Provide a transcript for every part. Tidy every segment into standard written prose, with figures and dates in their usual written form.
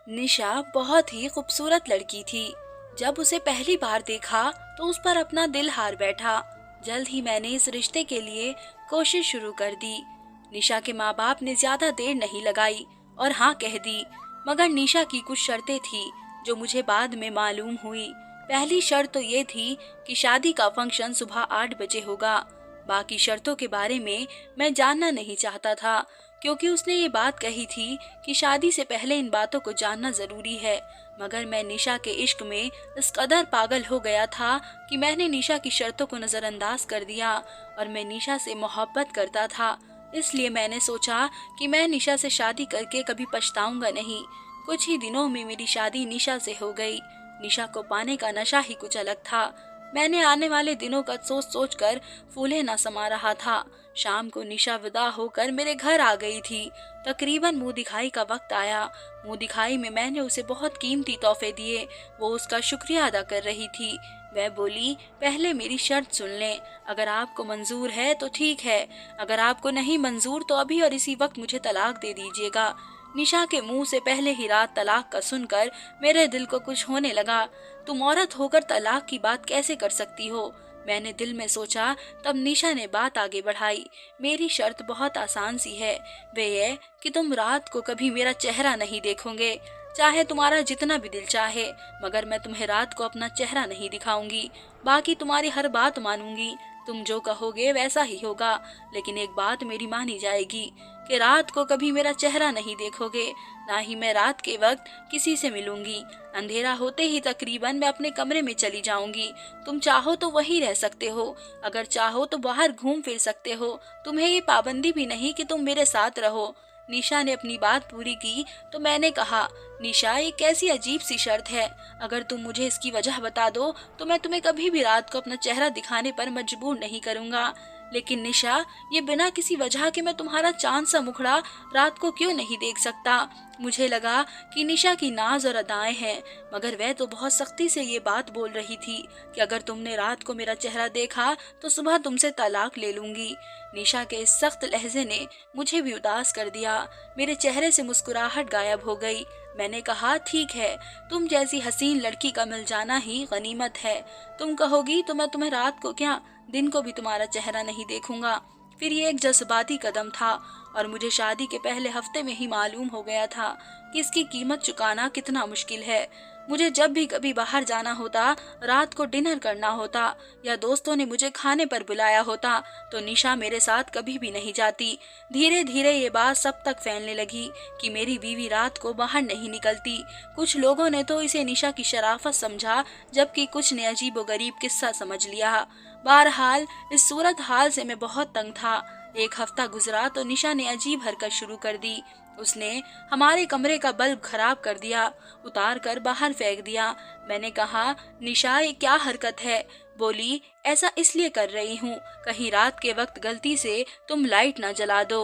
निशा बहुत ही खूबसूरत लड़की थी। जब उसे पहली बार देखा तो उस पर अपना दिल हार बैठा। जल्द ही मैंने इस रिश्ते के लिए कोशिश शुरू कर दी। निशा के माँ बाप ने ज्यादा देर नहीं लगाई और हाँ कह दी, मगर निशा की कुछ शर्तें थी जो मुझे बाद में मालूम हुई। पहली शर्त तो ये थी कि शादी का फंक्शन सुबह 8 बजे होगा। बाकी शर्तों के बारे में मैं जानना नहीं चाहता था, क्योंकि उसने ये बात कही थी कि शादी से पहले इन बातों को जानना जरूरी है। मगर मैं निशा के इश्क में इस कदर पागल हो गया था कि मैंने निशा की शर्तों को नजरअंदाज कर दिया। और मैं निशा से मोहब्बत करता था, इसलिए मैंने सोचा कि मैं निशा से शादी करके कभी पछताऊंगा नहीं। कुछ ही दिनों में मेरी शादी निशा से हो गई। निशा को पाने का नशा ही कुछ अलग था। मैंने आने वाले दिनों का सोच सोच कर फूले न समा रहा था। शाम को निशा विदा होकर मेरे घर आ गई थी। तकरीबन मुंह दिखाई का वक्त आया। मुंह दिखाई में मैंने उसे बहुत कीमती तोहफे दिए। वो उसका शुक्रिया अदा कर रही थी। वह बोली, पहले मेरी शर्त सुन लें, अगर आपको मंजूर है तो ठीक है, अगर आपको नहीं मंजूर तो अभी और इसी वक्त मुझे तलाक दे दीजिएगा। निशा के मुंह से पहले ही रात तलाक का सुनकर मेरे दिल को कुछ होने लगा। तुम औरत होकर तलाक की बात कैसे कर सकती हो, मैंने दिल में सोचा। तब निशा ने बात आगे बढ़ाई। मेरी शर्त बहुत आसान सी है, वे ये कि तुम रात को कभी मेरा चेहरा नहीं देखोगे, चाहे तुम्हारा जितना भी दिल चाहे, मगर मैं तुम्हें रात को अपना चेहरा नहीं दिखाऊंगी। बाकी तुम्हारी हर बात मानूंगी, तुम जो कहोगे वैसा ही होगा, लेकिन एक बात मेरी मानी जाएगी कि रात को कभी मेरा चेहरा नहीं देखोगे, ना ही मैं रात के वक्त किसी से मिलूंगी। अंधेरा होते ही तकरीबन मैं अपने कमरे में चली जाऊंगी। तुम चाहो तो वहीं रह सकते हो, अगर चाहो तो बाहर घूम फिर सकते हो, तुम्हें ये पाबंदी भी नहीं कि तुम मेरे साथ रहो। निशा ने अपनी बात पूरी की तो मैंने कहा, निशा ये कैसी अजीब सी शर्त है, अगर तुम मुझे इसकी वजह बता दो तो मैं तुम्हें कभी भी रात को अपना चेहरा दिखाने पर मजबूर नहीं करूंगा। लेकिन निशा, ये बिना किसी वजह के मैं तुम्हारा चांद सा मुखड़ा रात को क्यों नहीं देख सकता। मुझे लगा कि निशा की नाज और अदाएं हैं, मगर वह तो बहुत सख्ती से ये बात बोल रही थी कि अगर तुमने रात को मेरा चेहरा देखा तो सुबह तुमसे तलाक ले लूंगी। निशा के इस सख्त लहजे ने मुझे भी उदास कर दिया। मेरे चेहरे से मुस्कुराहट गायब हो गई। मैंने कहा, ठीक है, तुम जैसी हसीन लड़की का मिल जाना ही गनीमत है। तुम कहोगी तो मैं तुम्हें रात को क्या, दिन को भी तुम्हारा चेहरा नहीं देखूंगा। फिर ये एक जज्बाती कदम था और मुझे शादी के पहले हफ्ते में ही मालूम हो गया था कि इसकी कीमत चुकाना कितना मुश्किल है। मुझे जब भी कभी बाहर जाना होता, रात को डिनर करना होता या दोस्तों ने मुझे खाने पर बुलाया होता, तो निशा मेरे साथ कभी भी नहीं जाती। धीरे धीरे ये बात सब तक फैलने लगी कि मेरी बीवी रात को बाहर नहीं निकलती। कुछ लोगों ने तो इसे निशा की शराफत समझा, जबकि कुछ ने अजीबोगरीब किस्सा समझ लिया। बहरहाल इस सूरत हाल से मैं बहुत तंग था। एक हफ्ता गुजरा तो निशा ने अजीब हरकत शुरू कर दी। उसने हमारे कमरे का बल्ब खराब कर दिया, उतार कर बाहर फेंक दिया। मैंने कहा, निशा ये क्या हरकत है। बोली, ऐसा इसलिए कर रही हूँ कहीं रात के वक्त गलती से तुम लाइट ना जला दो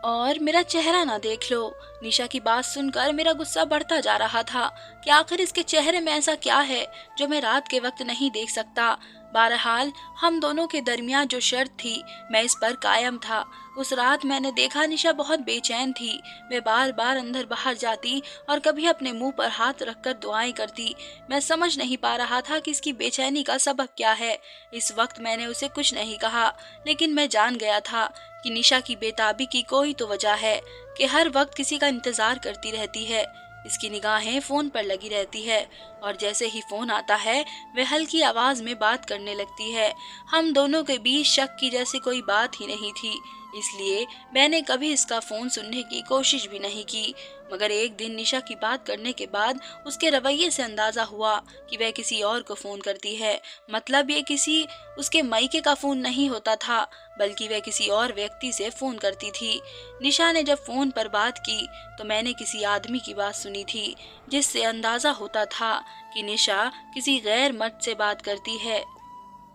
और मेरा चेहरा ना देख लो। निशा की बात सुनकर मेरा गुस्सा बढ़ता जा रहा था कि आखिर इसके चेहरे में ऐसा क्या है जो मैं रात के वक्त नहीं देख सकता। बहरहाल हम दोनों के दरमियान जो शर्त थी, मैं इस पर कायम था। उस रात मैंने देखा निशा बहुत बेचैन थी। मैं बार बार अंदर बाहर जाती और कभी अपने मुंह पर हाथ रखकर दुआएं करती। मैं समझ नहीं पा रहा था कि इसकी बेचैनी का सबब क्या है। इस वक्त मैंने उसे कुछ नहीं कहा, लेकिन मैं जान गया था कि निशा की बेताबी की कोई तो वजह है कि हर वक्त किसी का इंतजार करती रहती है। इसकी निगाहें फोन पर लगी रहती है और जैसे ही फोन आता है वह हल्की आवाज में बात करने लगती है। हम दोनों के बीच शक की जैसी कोई बात ही नहीं थी, इसलिए मैंने कभी इसका फोन सुनने की कोशिश भी नहीं की। मगर एक दिन निशा की बात करने के बाद उसके रवैये से अंदाजा हुआ कि वह किसी और को फोन करती है। मतलब ये किसी उसके मायके का फोन नहीं होता था, बल्कि वह किसी और व्यक्ति से फोन करती थी। निशा ने जब फोन पर बात की तो मैंने किसी आदमी की बात सुनी थी, जिससे अंदाजा होता था कि निशा किसी गैर मर्द से बात करती है।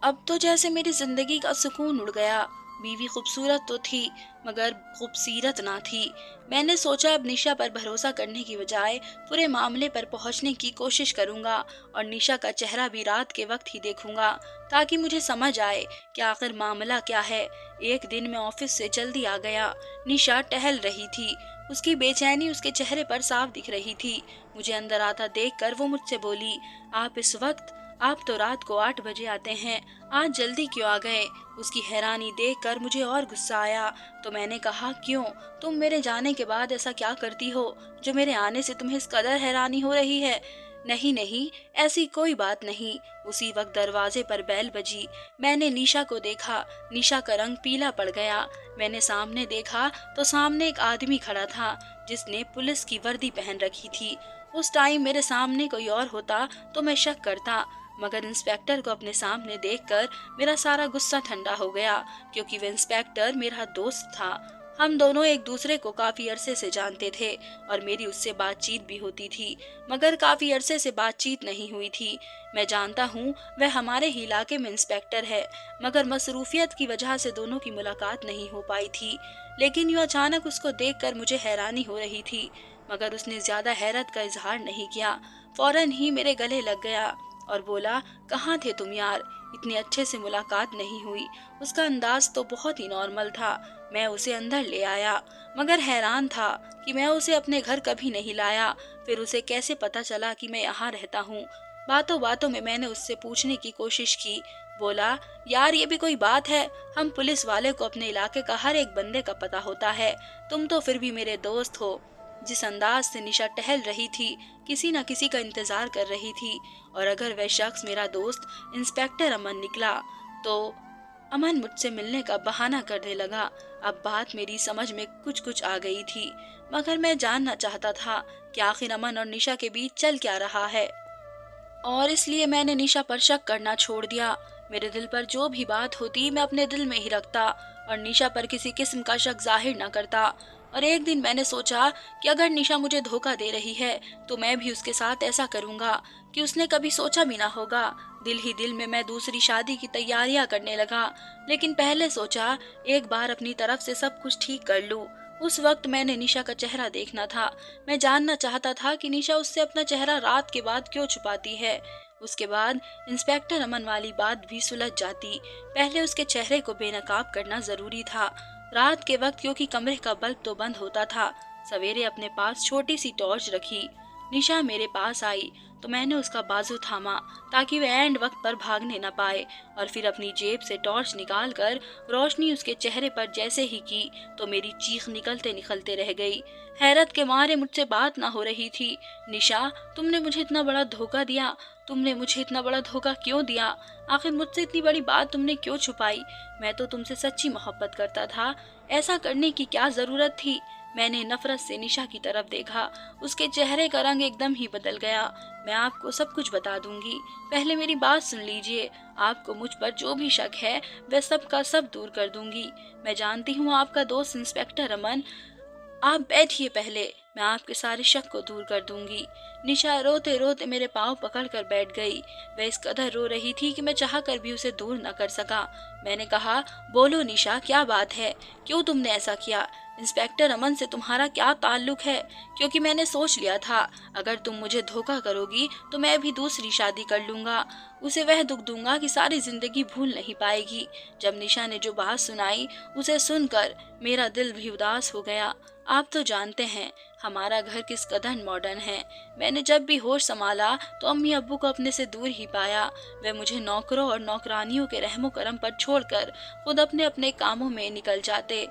अब तो जैसे मेरी जिंदगी का सुकून उड़ गया। बीवी खूबसूरत तो थी, मगर खूबसीरत ना थी। मैंने सोचा अब निशा पर भरोसा करने की बजाय पूरे मामले पर पहुंचने की कोशिश करूंगा और निशा का चेहरा भी रात के वक्त ही देखूंगा, ताकि मुझे समझ आए कि आखिर मामला क्या है। एक दिन मैं ऑफिस से जल्दी आ गया। निशा टहल रही थी। उसकी बेचैनी उसके चेहरे पर साफ दिख रही थी। मुझे अंदर आता देखकर वो मुझसे बोली, आप इस वक्त, आप तो रात को 8 बजे आते हैं, आज जल्दी क्यों आ गए? उसकी हैरानी देखकर मुझे और गुस्सा आया, तो मैंने कहा, क्यों? तुम मेरे जाने के बाद ऐसा क्या करती हो जो मेरे आने से तुम्हें इस कदर हैरानी हो रही है? नहीं नहीं, ऐसी कोई बात नहीं। उसी वक्त दरवाजे पर बेल बजी। मैंने निशा को देखा। निशा का रंग पीला पड़ गया। मैंने सामने देखा तो सामने एक आदमी खड़ा था जिसने पुलिस की वर्दी पहन रखी थी। उस टाइम मेरे सामने कोई और होता तो मैं शक करता, मगर इंस्पेक्टर को अपने सामने देखकर मेरा सारा गुस्सा ठंडा हो गया, क्योंकि वह इंस्पेक्टर मेरा दोस्त था। हम दोनों एक दूसरे को काफी अरसे से जानते थे और मेरी उससे बातचीत भी होती थी, मगर काफी अरसे से बातचीत नहीं हुई थी। मैं जानता हूँ वह हमारे ही इलाके में इंस्पेक्टर है, मगर मसरूफियत की वजह से दोनों की मुलाकात नहीं हो पाई थी। लेकिन यूँ अचानक उसको देखकर मुझे हैरानी हो रही थी, मगर उसने ज्यादा हैरत का इजहार नहीं किया। फौरन ही मेरे गले लग गया और बोला, कहाँ थे तुम यार? इतने अच्छे से मुलाकात नहीं हुई। उसका अंदाज तो बहुत ही नॉर्मल था। मैं उसे अंदर ले आया, मगर हैरान था कि मैं उसे अपने घर कभी नहीं लाया। फिर उसे कैसे पता चला कि मैं यहाँ रहता हूँ? बातों बातों में मैंने उससे पूछने की कोशिश की। बोला, यार ये भी कोई बात है? हम पुलिस वाले को अपने इलाके का हर एक बंदे का पता होता है, तुम तो फिर भी मेरे दोस्त हो। जिस अंदाज से निशा टहल रही थी, किसी न किसी का इंतजार कर रही थी, और अगर वह शख्स मेरा दोस्त इंस्पेक्टर अमन निकला तो अमन मुझसे मिलने का बहाना करने लगा। अब बात मेरी समझ में कुछ कुछ आ गई थी, मगर मैं जानना चाहता था कि आखिर अमन और निशा के बीच चल क्या रहा है, और इसलिए मैंने निशा पर शक करना छोड़ दिया। मेरे दिल पर जो भी बात होती मैं अपने दिल में ही रखता और निशा पर किसी किस्म का शक जाहिर न करता। और एक दिन मैंने सोचा कि अगर निशा मुझे धोखा दे रही है तो मैं भी उसके साथ ऐसा करूंगा कि उसने कभी सोचा भी ना होगा। दिल ही दिल में मैं दूसरी शादी की तैयारियां करने लगा, लेकिन पहले सोचा एक बार अपनी तरफ से सब कुछ ठीक कर लूं। उस वक्त मैंने निशा का चेहरा देखना था। मैं जानना चाहता था कि निशा उससे अपना चेहरा रात के बाद क्यों छुपाती है। उसके बाद इंस्पेक्टर अमन वाली बात भी सुलझ जाती। पहले उसके चेहरे को बेनकाब करना जरूरी था। रात के वक्त क्योंकि कमरे का बल्ब तो बंद होता था, सवेरे अपने पास छोटी सी टॉर्च रखी। निशा मेरे पास आई तो मैंने उसका बाजू थामा ताकि वह एंड वक्त पर भागने न पाए, और फिर अपनी जेब से टॉर्च निकालकर रोशनी उसके चेहरे पर जैसे ही की तो मेरी चीख निकलते निकलते रह गई। हैरत के मारे मुझसे बात ना हो रही थी। निशा, तुमने मुझे इतना बड़ा धोखा दिया, तुमने मुझे इतना बड़ा धोखा क्यों दिया? आखिर मुझसे इतनी बड़ी बात तुमने क्यों छुपाई? मैं तो तुमसे सच्ची मोहब्बत करता था, ऐसा करने की क्या जरूरत थी? मैंने नफरत से निशा की तरफ देखा। उसके चेहरे का रंग एकदम ही बदल गया। मैं आपको सब कुछ बता दूंगी, पहले मेरी बात सुन लीजिए। आपको मुझ पर जो भी शक है वह सब का सब दूर कर दूंगी। मैं जानती हूँ आपका दोस्त इंस्पेक्टर अमन। आप बैठिए पहले, मैं आपके सारे शक को दूर कर दूंगी। निशा रोते रोते मेरे पाँव पकड़कर बैठ गई। वह इस कदर रो रही थी कि मैं चाहकर भी उसे दूर न कर सका। मैंने कहा, बोलो निशा, क्या बात है? क्यों तुमने ऐसा किया? इंस्पेक्टर अमन से तुम्हारा क्या ताल्लुक है? क्योंकि मैंने सोच लिया था अगर तुम मुझे धोखा करोगी तो मैं भी दूसरी शादी कर लूंगा। उसे वह दुख दूंगा कि सारी जिंदगी भूल नहीं पाएगी। जब निशा ने जो बात सुनाई उसे सुनकर मेरा दिल भी उदास हो गया। आप तो जानते हैं हमारा घर किस कदर मॉडर्न है। मैंने जब भी होश संभाला तो अम्मी अब्बू को अपने से दूर ही पाया। वे मुझे नौकरों और नौकरानियों के रहमो करम पर छोड़कर खुद अपने अपने कामों में निकल जाते।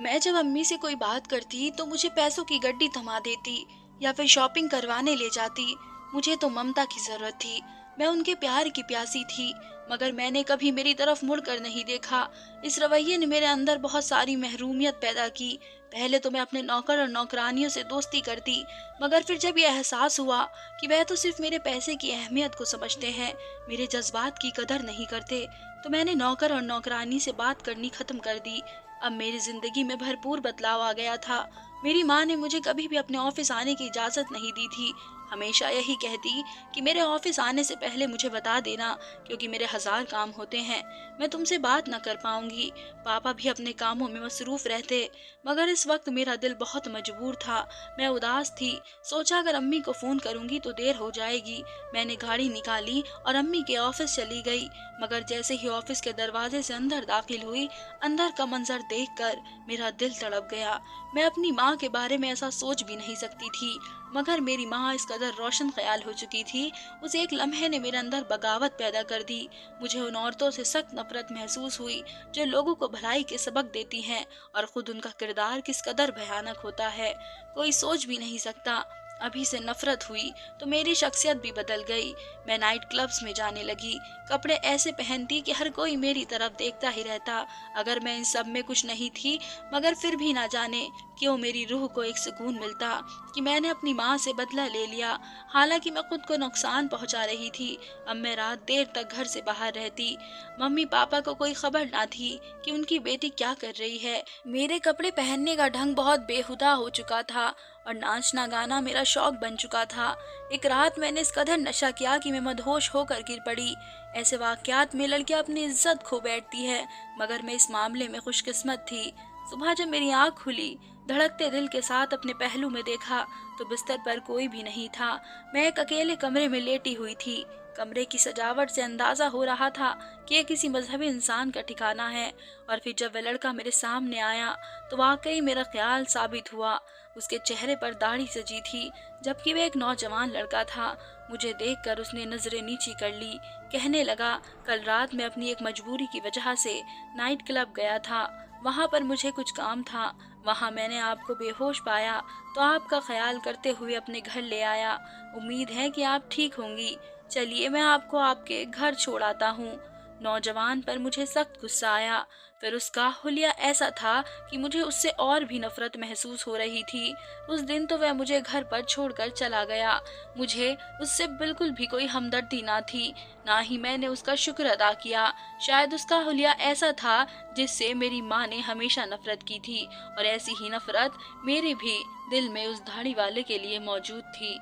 मैं जब अम्मी से कोई बात करती तो मुझे पैसों की गड्डी थमा देती या फिर शॉपिंग करवाने ले जाती। मुझे तो ममता की जरूरत थी, मैं उनके प्यार की प्यासी थी, मगर मैंने कभी मेरी तरफ मुड़कर नहीं देखा। इस रवैये ने मेरे अंदर बहुत सारी महरूमियत पैदा की। पहले तो मैं अपने नौकर और नौकरानियों से दोस्ती करती, मगर फिर जब ये एहसास हुआ कि वह तो सिर्फ मेरे पैसे की अहमियत को समझते हैं, मेरे जज्बात की कदर नहीं करते, तो मैंने नौकर और नौकरानी से बात करनी खत्म कर दी। अब मेरी जिंदगी में भरपूर बदलाव आ गया था। मेरी माँ ने मुझे कभी भी अपने ऑफिस आने की इजाजत नहीं दी थी, हमेशा यही कहती कि मेरे ऑफिस आने से पहले मुझे बता देना, क्योंकि मेरे 1000 काम होते हैं, मैं तुमसे बात न कर पाऊंगी। पापा भी अपने कामों में मसरूफ रहते। मगर इस वक्त मेरा दिल बहुत मजबूर था, मैं उदास थी। सोचा अगर अम्मी को फोन करूंगी तो देर हो जाएगी। मैंने गाड़ी निकाली और अम्मी के ऑफिस चली गई। मगर जैसे ही ऑफिस के दरवाजे से अंदर दाखिल हुई, अंदर का मंजर देखकर मेरा दिल तड़प गया। मैं अपनी माँ के बारे में ऐसा सोच भी नहीं सकती थी, मगर मेरी माँ इस कदर रोशन ख्याल हो चुकी थी, उस एक लम्हे ने मेरे अंदर बगावत पैदा कर दी। मुझे उन औरतों से सख्त नफरत महसूस हुई जो लोगों को भलाई के सबक देती हैं, और खुद उनका किरदार किस कदर भयानक होता है कोई सोच भी नहीं सकता। अभी से नफरत हुई तो मेरी शख्सियत भी बदल गई। मैं नाइट क्लब्स में जाने लगी, कपड़े ऐसे पहनती कि हर कोई मेरी तरफ देखता ही रहता। अगर मैं इन सब में कुछ नहीं थी, मगर फिर भी ना जाने क्यों मेरी रूह को एक सुकून मिलता कि मैंने अपनी माँ से बदला ले लिया। हालांकि मैं खुद को नुकसान पहुंचा रही थी। अब मैं रात देर तक घर से बाहर रहती। मम्मी पापा को कोई खबर ना थी कि उनकी बेटी क्या कर रही है। मेरे कपड़े पहनने का ढंग बहुत बेहुदा हो चुका था और नाचना गाना मेरा शौक बन चुका था। एक रात मैंने इस कदर नशा किया कि मैं मदहोश होकर गिर पड़ी। ऐसे वाकयात में लड़कियां अपनी इज्जत खो बैठती है, मगर मैं इस मामले में खुशकिस्मत थी। सुबह जब मेरी आंख खुली, धड़कते दिल के साथ अपने पहलू में देखा तो बिस्तर पर कोई भी नहीं था। मैं एक अकेले कमरे में लेटी हुई थी। कमरे की सजावट से अंदाजा हो रहा था कि यह किसी मजहबी इंसान का ठिकाना है। और फिर जब वह लड़का मेरे सामने आया तो वाकई मेरा ख्याल साबित हुआ। उसके चेहरे पर दाढ़ी सजी थी, जबकि वह एक नौजवान लड़का था। मुझे देखकर उसने नजरें नीची कर ली। कहने लगा, कल रात मैं अपनी एक मजबूरी की वजह से नाइट क्लब गया था, वहाँ पर मुझे कुछ काम था। वहाँ मैंने आपको बेहोश पाया तो आपका ख्याल करते हुए अपने घर ले आया। उम्मीद है कि आप ठीक होंगी। चलिए मैं आपको आपके घर छोड़ आता हूँ। नौजवान पर मुझे सख्त गुस्सा आया। फिर उसका हुलिया ऐसा था कि मुझे उससे और भी नफरत महसूस हो रही थी। उस दिन तो वह मुझे घर पर छोड़कर चला गया। मुझे उससे बिल्कुल भी कोई हमदर्दी ना थी, ना ही मैंने उसका शुक्र अदा किया। शायद उसका हुलिया ऐसा था जिससे मेरी माँ ने हमेशा नफरत की थी, और ऐसी ही नफरत मेरे भी दिल में उस दाढ़ी वाले के लिए मौजूद थी।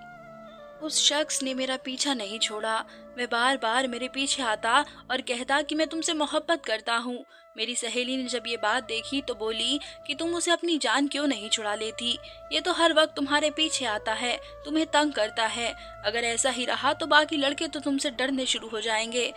उस शख्स ने मेरा पीछा नहीं छोड़ा। मैं बार बार मेरे पीछे आता और कहता कि मैं तुमसे मोहब्बत करता हूँ। मेरी सहेली ने जब ये बात देखी तो बोली कि तुम उसे अपनी जान क्यों नहीं छुड़ा लेती, ये तो हर वक्त तुम्हारे पीछे आता है, तुम्हें तंग करता है। अगर ऐसा ही रहा तो बाकी लड़के तो तुमसे डरने शुरू हो जाएंगे।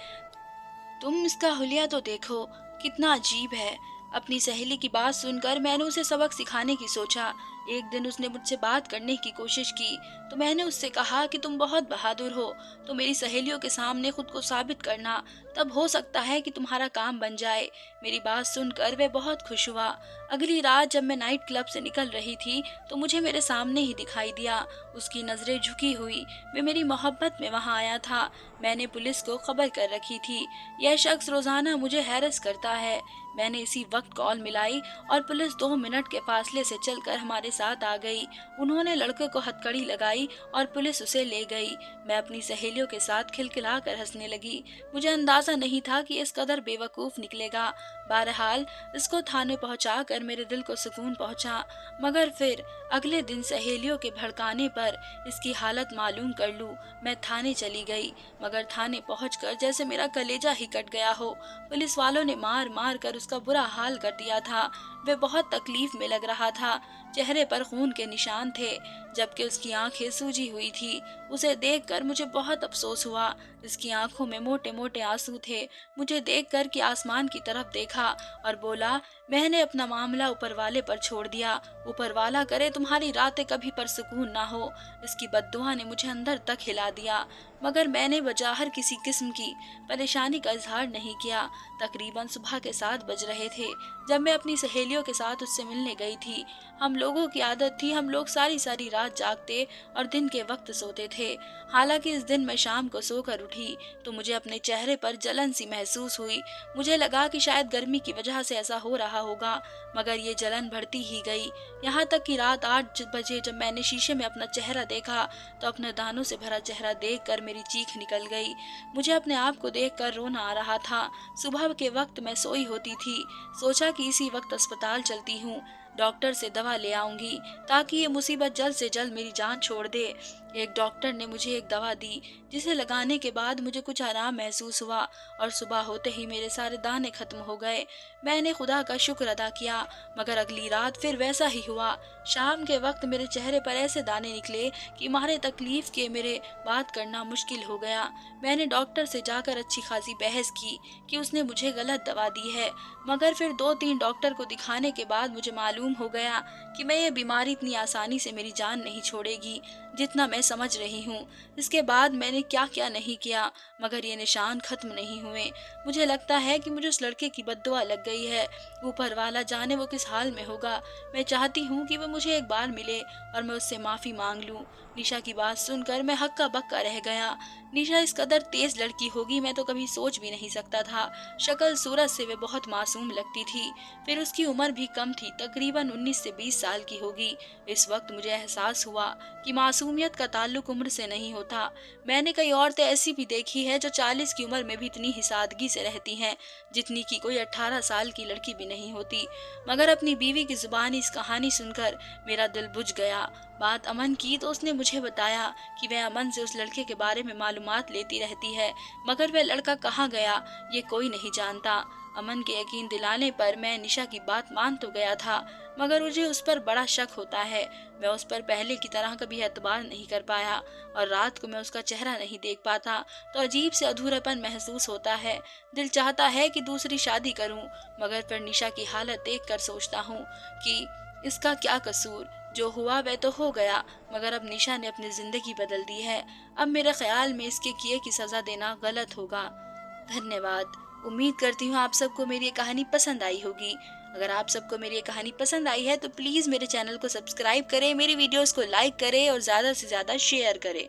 तुम इसका हुलिया तो देखो, कितना अजीब है। अपनी सहेली की बात सुनकर मैंने उसे सबक सिखाने की सोचा। एक दिन उसने मुझसे बात करने की कोशिश की तो मैंने उससे कहा कि तुम बहुत बहादुर हो, तो मेरी सहेलियों के सामने खुद को साबित करना, तब हो सकता है कि तुम्हारा काम बन जाए। मेरी बात सुनकर वह बहुत खुश हुआ। अगली रात जब मैं नाइट क्लब से निकल रही थी तो मुझे मेरे सामने ही दिखाई दिया। उसकी नजरें झुकी हुई, वे मेरी मोहब्बत में वहां आया था। मैंने पुलिस को खबर कर रखी थी। यह शख्स रोजाना मुझे हैरस करता है। मैंने इसी वक्त कॉल मिलाई और पुलिस 2 मिनट के फासले से चलकर हमारे साथ आ गई। उन्होंने लड़के को हथकड़ी लगाई और पुलिस उसे ले गई। मैं अपनी सहेलियों के साथ खिलखिलाकर हंसने लगी। मुझे अंदाजा नहीं था कि इस कदर बेवकूफ निकलेगा। बहरहाल इसको थाने पहुंचाकर मेरे दिल को सुकून पहुंचा। मगर फिर अगले दिन सहेलियों के भड़काने पर इसकी हालत मालूम कर लूं, मैं थाने चली गई। मगर थाने पहुंचकर जैसे मेरा कलेजा ही कट गया हो। पुलिस वालों ने मार मार कर उसका बुरा हाल कर दिया था। वह बहुत तकलीफ में लग रहा था। चेहरे पर खून के निशान थे, जबकि उसकी आंखें सूजी हुई थी। उसे देखकर मुझे बहुत अफसोस हुआ। इसकी आंखों में मोटे मोटे आंसू थे। मुझे देखकर कि आसमान की तरफ देखा और बोला, मैंने अपना मामला ऊपर वाले पर छोड़ दिया। ऊपर वाला करे तुम्हारी रातें कभी परसुकून ना हो। इसकी बद्दुआ ने मुझे अंदर तक हिला दिया। मगर मैंने वजाहर किसी किस्म की परेशानी का इजहार नहीं किया। तकरीबन सुबह के 7 बज रहे थे जब मैं अपनी सहेलियों के साथ उससे मिलने गई थी। हम लोगों की आदत थी, हम लोग सारी सारी रात जागते और दिन के वक्त सोते थे। हालांकि इस दिन मैं शाम को सोकर उठी तो मुझे अपने चेहरे पर जलन सी महसूस हुई। मुझे लगा कि शायद गर्मी की वजह से ऐसा हो रहा होगा, मगर ये जलन बढ़ती ही गई। यहाँ तक कि रात 8 बजे जब मैंने शीशे में अपना चेहरा देखा तो अपने दानों से भरा चेहरा देखकर मेरी चीख निकल गई। मुझे अपने आप को देखकर रोना आ रहा था। सुबह के वक्त मैं सोई होती थी। सोचा कि इसी वक्त अस्पताल चलती हूँ। डॉक्टर से दवा ले आऊंगी ताकि ये मुसीबत जल्द से जल्द मेरी जान छोड़ दे। एक डॉक्टर ने मुझे एक दवा दी जिसे लगाने के बाद मुझे कुछ आराम महसूस हुआ और सुबह होते ही मेरे सारे दाने खत्म हो गए। मैंने खुदा का शुक्र अदा किया, मगर अगली रात फिर वैसा ही हुआ। शाम के वक्त मेरे चेहरे पर ऐसे दाने निकले कि मारे तकलीफ के मेरे बात करना मुश्किल हो गया। मैंने डॉक्टर से जाकर अच्छी खासी बहस की कि उसने मुझे गलत दवा दी है, मगर फिर 2-3 डॉक्टर को दिखाने के बाद मुझे मालूम हो गया कि मैं ये बीमारी इतनी आसानी से मेरी जान नहीं छोड़ेगी जितना मैं समझ रही हूँ। इसके बाद मैंने क्या क्या नहीं किया, मगर ये निशान खत्म नहीं हुए। मुझे लगता है कि मुझे उस लड़के की बद्दुआ लग गई है। ऊपर वाला जाने वो किस हाल में होगा। मैं चाहती हूँ कि वो मुझे एक बार मिले और मैं उससे माफ़ी मांग लूँ। निशा की बात सुनकर मैं हक्का बक्का रह गया। निशा इस कदर तेज लड़की होगी मैं तो कभी सोच भी नहीं सकता था। शक्ल सूरत से वे बहुत मासूम लगती थी। फिर उसकी उम्र भी कम थी, तकरीबन 19 से 20 साल की होगी। इस वक्त मुझे एहसास हुआ कि मासूमियत का ताल्लुक उम्र से नहीं होता। मैंने कई औरतें ऐसी भी देखी है जो 40 की उम्र में भी इतनी ही सादगी से रहती हैं जितनी की कोई 18 साल की लड़की भी नहीं होती। मगर अपनी बीवी की जुबानी इस कहानी सुनकर मेरा दिल बुझ गया। बात अमन की तो उसने मुझे बताया कि वह अमन से उस लड़के के बारे में मालूमात लेती रहती है, मगर वह लड़का कहाँ गया ये कोई नहीं जानता। अमन के यकीन दिलाने पर मैं निशा की बात मान तो गया था, मगर मुझे उस पर बड़ा शक होता है। मैं उस पर पहले की तरह कभी एतबार नहीं कर पाया और रात को मैं उसका चेहरा नहीं देख पाता तो अजीब से अधूरापन महसूस होता है। दिल चाहता है कि दूसरी शादी करूं, मगर फिर निशा की हालत देखकर सोचता हूं कि इसका क्या कसूर। जो हुआ वह तो हो गया, मगर अब निशा ने अपनी जिंदगी बदल दी है। अब मेरे ख्याल में इसके किए की सजा देना गलत होगा। धन्यवाद। उम्मीद करती हूँ आप सबको मेरी ये कहानी पसंद आई होगी। अगर आप सबको मेरी ये कहानी पसंद आई है तो प्लीज़ मेरे चैनल को सब्सक्राइब करें, मेरी वीडियोस को लाइक करें और ज़्यादा से ज़्यादा शेयर करें।